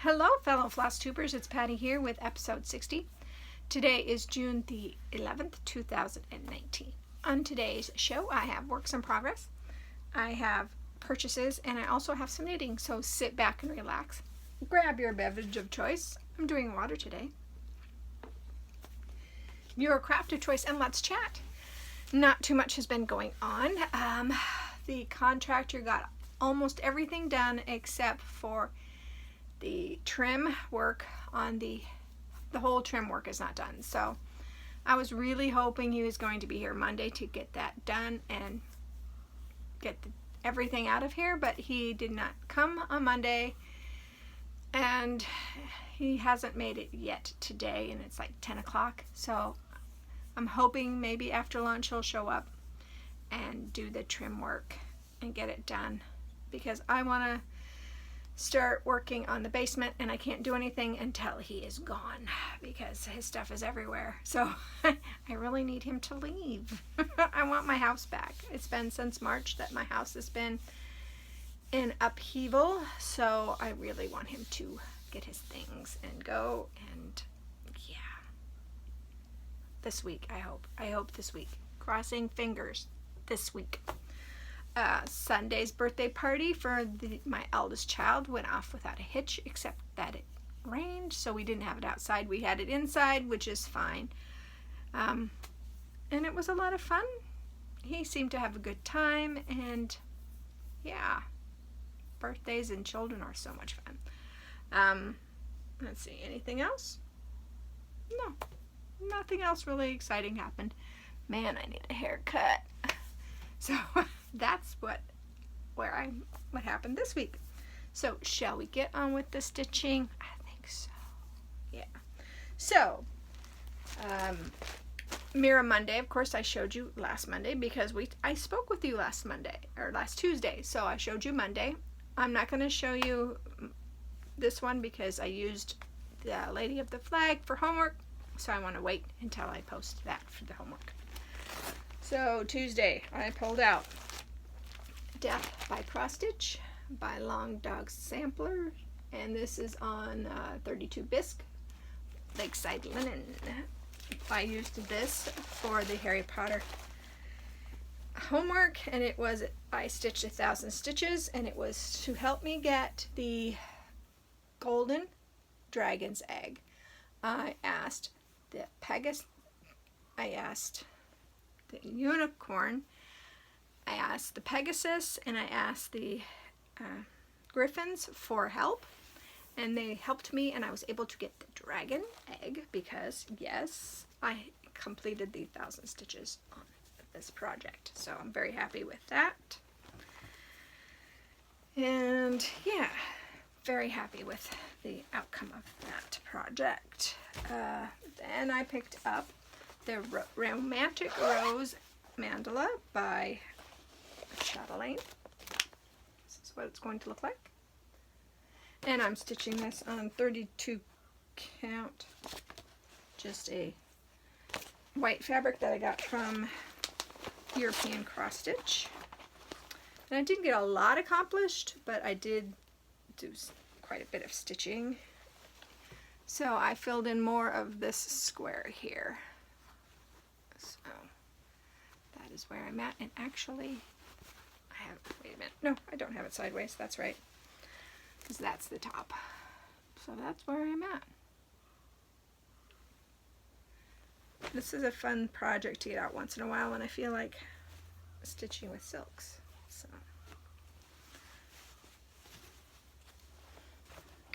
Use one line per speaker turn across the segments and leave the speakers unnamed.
Hello, fellow Flosstubers. It's Patty here with episode 60. Today is June the 11th, 2019. On today's show, I have works in progress, I have purchases, and I also have some knitting. So sit back and relax. Grab your beverage of choice. I'm doing water today. Your craft of choice, and let's chat. Not too much has been going on. The contractor got almost everything done except for the trim work on the whole trim work is not done. So I was really hoping he was going to be here Monday to get that done and get everything out of here, but he did not come on Monday, and he hasn't made it yet today, and it's like 10 o'clock. So I'm hoping maybe after lunch he'll show up and do the trim work and get it done, because I want to start working on the basement, and I can't do anything until he is gone because his stuff is everywhere. So I really need him to leave. I want my house back. It's been since March that my house has been in upheaval, so I really want him to get his things and go. And yeah, this week, I hope this week, crossing fingers, this week. Sunday's birthday party for my eldest child went off without a hitch, except that it rained, so we didn't have it outside. We had it inside, which is fine. And it was a lot of fun. He seemed to have a good time, and yeah, birthdays and children are so much fun. Let's see, anything else? No, nothing else really exciting happened. Man, I need a haircut. So that's what happened this week. So shall we get on with the stitching? I think so. Yeah. So Mirror Monday, of course, I showed you last Monday because I spoke with you last Tuesday. So I showed you Monday. I'm not going to show you this one because I used the Lady of the Flag for homework. So I want to wait until I post that for the homework. So Tuesday, I pulled out Death by Cross Stitch by Long Dog Sampler, and this is on 32 bisque, Lakeside Linen. I used this for the Harry Potter homework, and I stitched 1,000 stitches, and it was to help me get the golden dragon's egg. I asked the Pegasus, I asked the unicorn, I asked the Pegasus, and I asked the griffins for help, and they helped me, and I was able to get the dragon egg because, yes, I completed the 1,000 stitches on this project. So I'm very happy with that. And yeah, very happy with the outcome of that project. Then I picked up the Romantic Rose Mandala by Chatelaine. This is what it's going to look like. And I'm stitching this on 32 count. Just a white fabric that I got from European Cross Stitch. And I didn't get a lot accomplished, but I did do quite a bit of stitching. So I filled in more of this square here. So that is where I'm at, and actually wait a minute, no, I don't have it sideways, that's right, because that's the top. So that's where I'm at. This is a fun project to get out once in a while when I feel like stitching with silks. So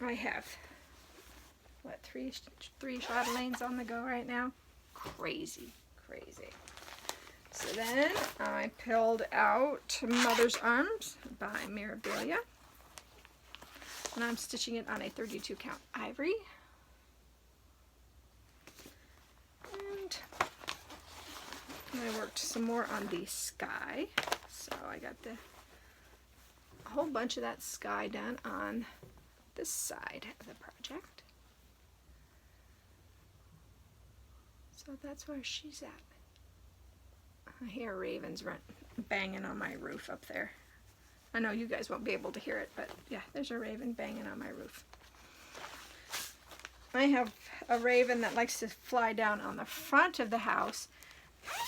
I have three chatelaines on the go right now. Crazy. So then I pulled out Mother's Arms by Mirabilia, and I'm stitching it on a 32 count ivory. And I worked some more on the sky, so I got a whole bunch of that sky done on this side of the project. So that's where she's at. I hear ravens banging on my roof up there. I know you guys won't be able to hear it, but yeah, there's a raven banging on my roof. I have a raven that likes to fly down on the front of the house,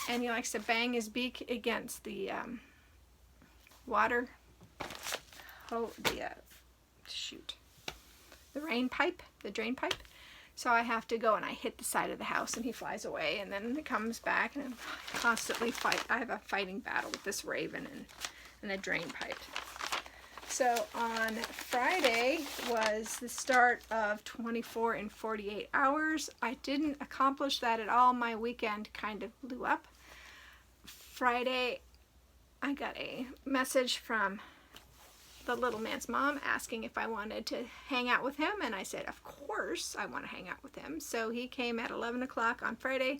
and he likes to bang his beak against the water. Oh, the rain pipe, the drain pipe. So I have to go and I hit the side of the house and he flies away, and then he comes back, and I constantly fight. I have a fighting battle with this raven and a drain pipe. So on Friday was the start of 24 and 48 hours. I didn't accomplish that at all. My weekend kind of blew up. Friday, I got a message from the little man's mom asking if I wanted to hang out with him, and I said, of course I want to hang out with him. So he came at 11 o'clock on Friday,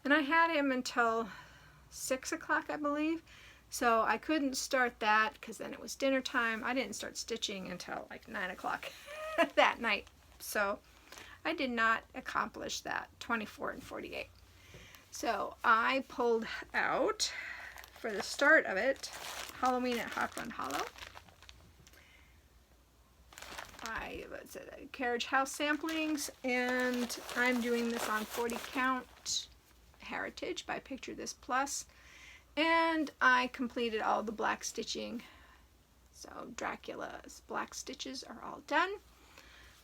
and I had him until 6 o'clock, I believe. So I couldn't start that because then it was dinner time. I didn't start stitching until like 9 o'clock that night. So I did not accomplish that 24 and 48. So I pulled out, for the start of it, Halloween at Hawk Run Hollow. It's a carriage house samplings, and I'm doing this on 40 count Heritage by Picture This Plus, and I completed all the black stitching. So Dracula's black stitches are all done.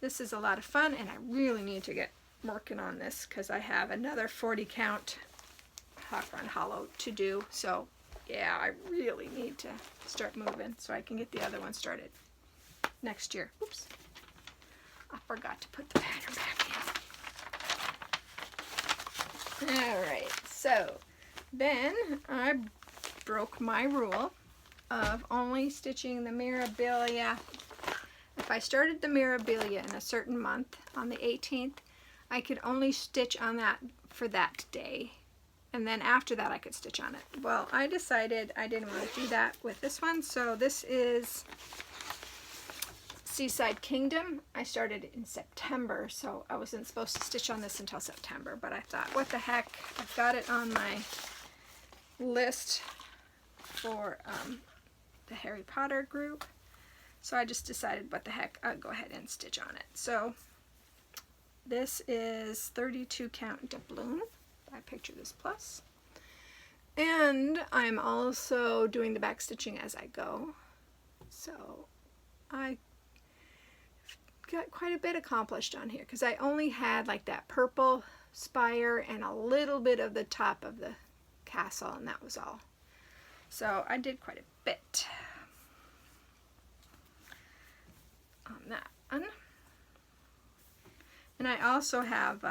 This is a lot of fun, and I really need to get working on this because I have another 40 count Hawk Run Hollow to do. So yeah, I really need to start moving so I can get the other one started next year. Oops, I forgot to put the pattern back in. Alright, so then I broke my rule of only stitching the Mirabilia. If I started the Mirabilia in a certain month on the 18th, I could only stitch on that for that day, and then after that I could stitch on it. Well, I decided I didn't want to do that with this one, so this is Seaside Kingdom. I started in September, so I wasn't supposed to stitch on this until September, but I thought, what the heck, I've got it on my list for the Harry Potter group, so I just decided, what the heck, I'll go ahead and stitch on it. So this is 32 count doubloon by Picture This Plus, and I'm also doing the back stitching as I go, so I got quite a bit accomplished on here because I only had like that purple spire and a little bit of the top of the castle, and that was all. So I did quite a bit on that one. And I also have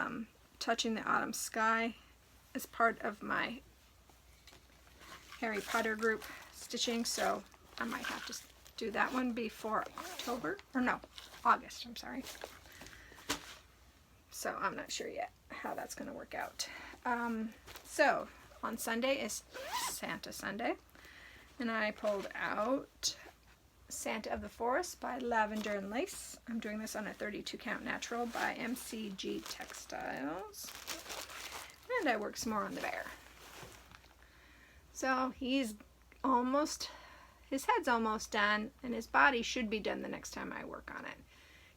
Touching the Autumn Sky as part of my Harry Potter group stitching, so I might have to do that one before October, or no, August, I'm sorry. So I'm not sure yet how that's going to work out. So on Sunday is Santa Sunday, and I pulled out Santa of the Forest by Lavender and Lace. I'm doing this on a 32 count natural by MCG Textiles, and I work some more on the bear. So he's almost, his head's almost done, and his body should be done the next time I work on it,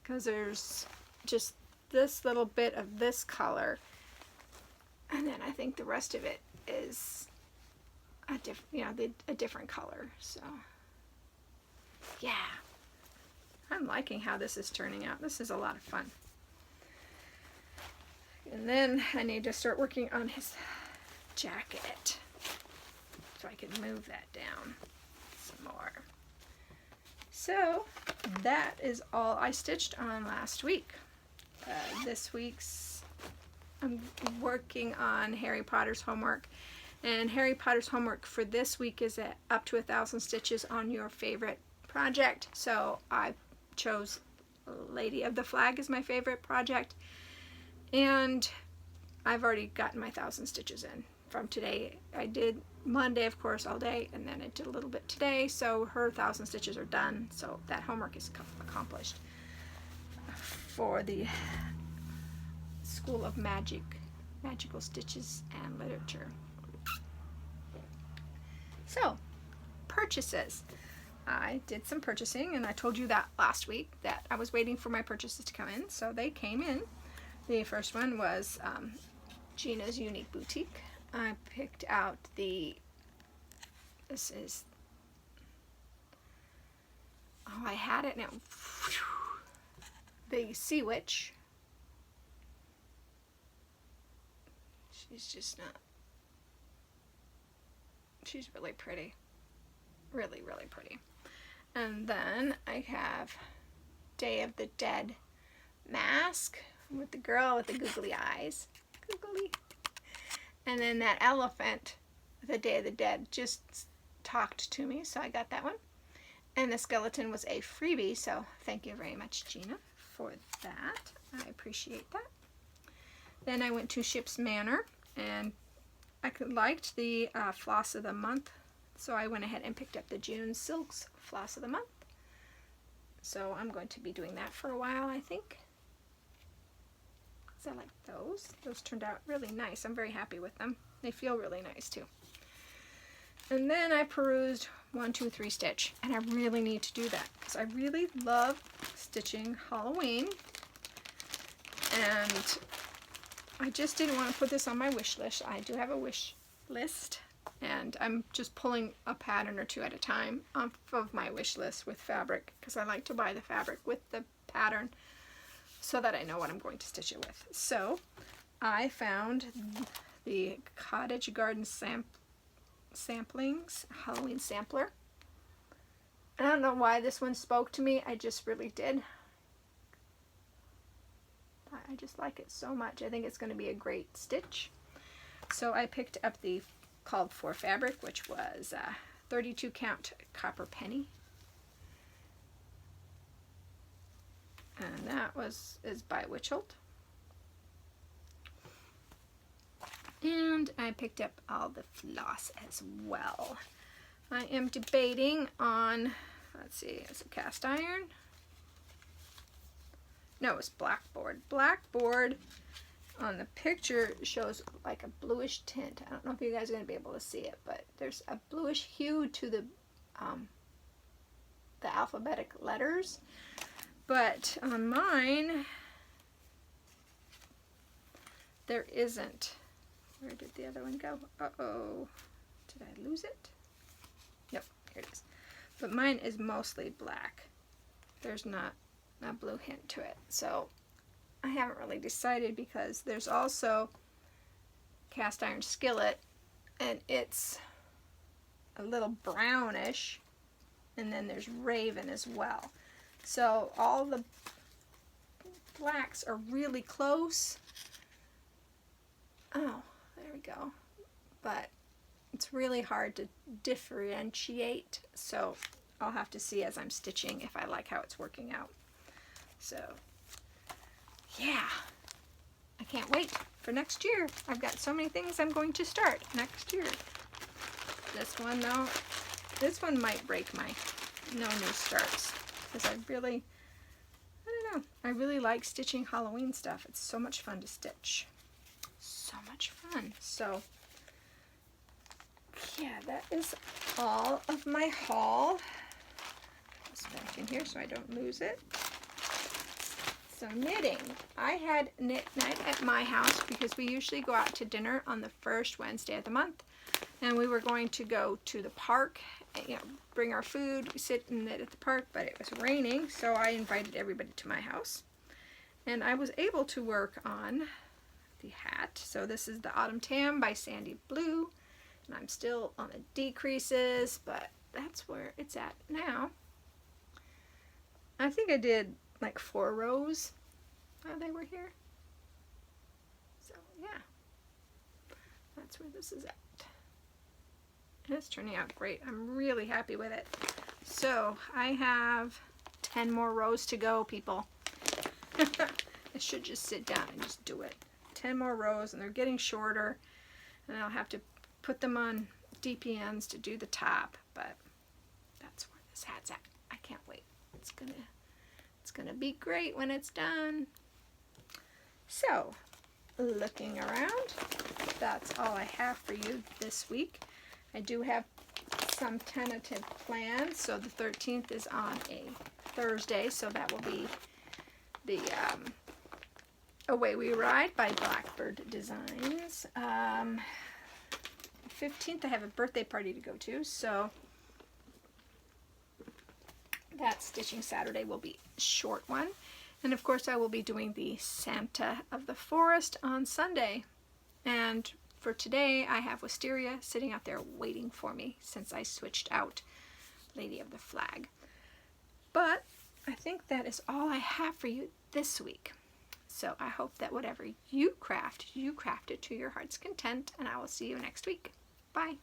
because there's just this little bit of this color, and then I think the rest of it is a different color. So yeah, I'm liking how this is turning out. This is a lot of fun. And then I need to start working on his jacket so I can move that down some more. So that is all I stitched on last week. This week's, I'm working on Harry Potter's homework, and Harry Potter's homework for this week is at up to 1,000 stitches on your favorite project. So I chose Lady of the Flag as my favorite project, and I've already gotten my 1,000 stitches in from today. I did Monday, of course, all day, and then I did a little bit today, so her 1,000 stitches are done, so that homework is accomplished for the School of Magical Stitches and Literature. So, purchases. I did some purchasing, and I told you that last week that I was waiting for my purchases to come in, so they came in. The first one was Gina's Unique Boutique. I picked out this is, oh, I had it now. The Sea Witch. She's just not, she's really pretty. Really, really pretty. And then I have Day of the Dead mask with the girl with the googly eyes. Googly. And then that elephant with the Day of the Dead just talked to me, so I got that one. And the skeleton was a freebie, so thank you very much, Gina, for that. I appreciate that. Then I went to Ship's Manor, and I liked the Floss of the Month, so I went ahead and picked up the June Silks Floss of the Month. So I'm going to be doing that for a while, I think. I like those. Those turned out really nice. I'm very happy with them. They feel really nice too. And then I perused 1, 2, 3 Stitch, and I really need to do that because I really love stitching Halloween, and I just didn't want to put this on my wish list. I do have a wish list, and I'm just pulling a pattern or two at a time off of my wish list with fabric because I like to buy the fabric with the pattern so that I know what I'm going to stitch it with. So I found the Cottage Garden Samplings Halloween Sampler. I don't know why this one spoke to me. I just really did. I just like it so much. I think it's going to be a great stitch. So I picked up the Called For fabric, which was 32 count copper penny. And that is by Witchelt. And I picked up all the floss as well. I am debating on, let's see, is it cast iron? No, it's blackboard. Blackboard on the picture shows like a bluish tint. I don't know if you guys are going to be able to see it, but there's a bluish hue to the alphabetic letters. But on mine, there isn't. Where did the other one go? Uh-oh. Did I lose it? Nope, here it is. But mine is mostly black. There's not a blue hint to it. So I haven't really decided because there's also cast iron skillet, and it's a little brownish, and then there's raven as well. So all the blacks are really close. Oh, there we go. But it's really hard to differentiate, so I'll have to see as I'm stitching if I like how it's working out. So yeah, I can't wait for next year. I've got so many things I'm going to start next year. This one though, this one might break my no new starts because I don't know, I really like stitching Halloween stuff. It's so much fun to stitch. So much fun. So yeah, that is all of my haul. Put this back in here so I don't lose it. So knitting. I had knit night at my house because we usually go out to dinner on the first Wednesday of the month, and we were going to go to the park, and, bring our food, we sit and knit at the park, but it was raining, so I invited everybody to my house, and I was able to work on the hat. So this is the Autumn Tam by Sandy Blue, and I'm still on the decreases, but that's where it's at now. I think I did like 4 rows while they were here. So yeah, that's where this is at. And it's turning out great. I'm really happy with it. So I have 10 more rows to go, people. I should just sit down and just do it. 10 more rows, and they're getting shorter, and I'll have to put them on DPNs to do the top, but that's where this hat's at. I can't wait. It's gonna be great when it's done. So, looking around, that's all I have for you this week. I do have some tentative plans. So the 13th is on a Thursday, so that will be the Away We Ride by Blackbird Designs. 15th, I have a birthday party to go to, so that Stitching Saturday will be a short one. And of course, I will be doing the Santa of the Forest on Sunday. And for today, I have Wisteria sitting out there waiting for me since I switched out Lady of the Flag. But I think that is all I have for you this week. So I hope that whatever you craft it to your heart's content, and I will see you next week. Bye.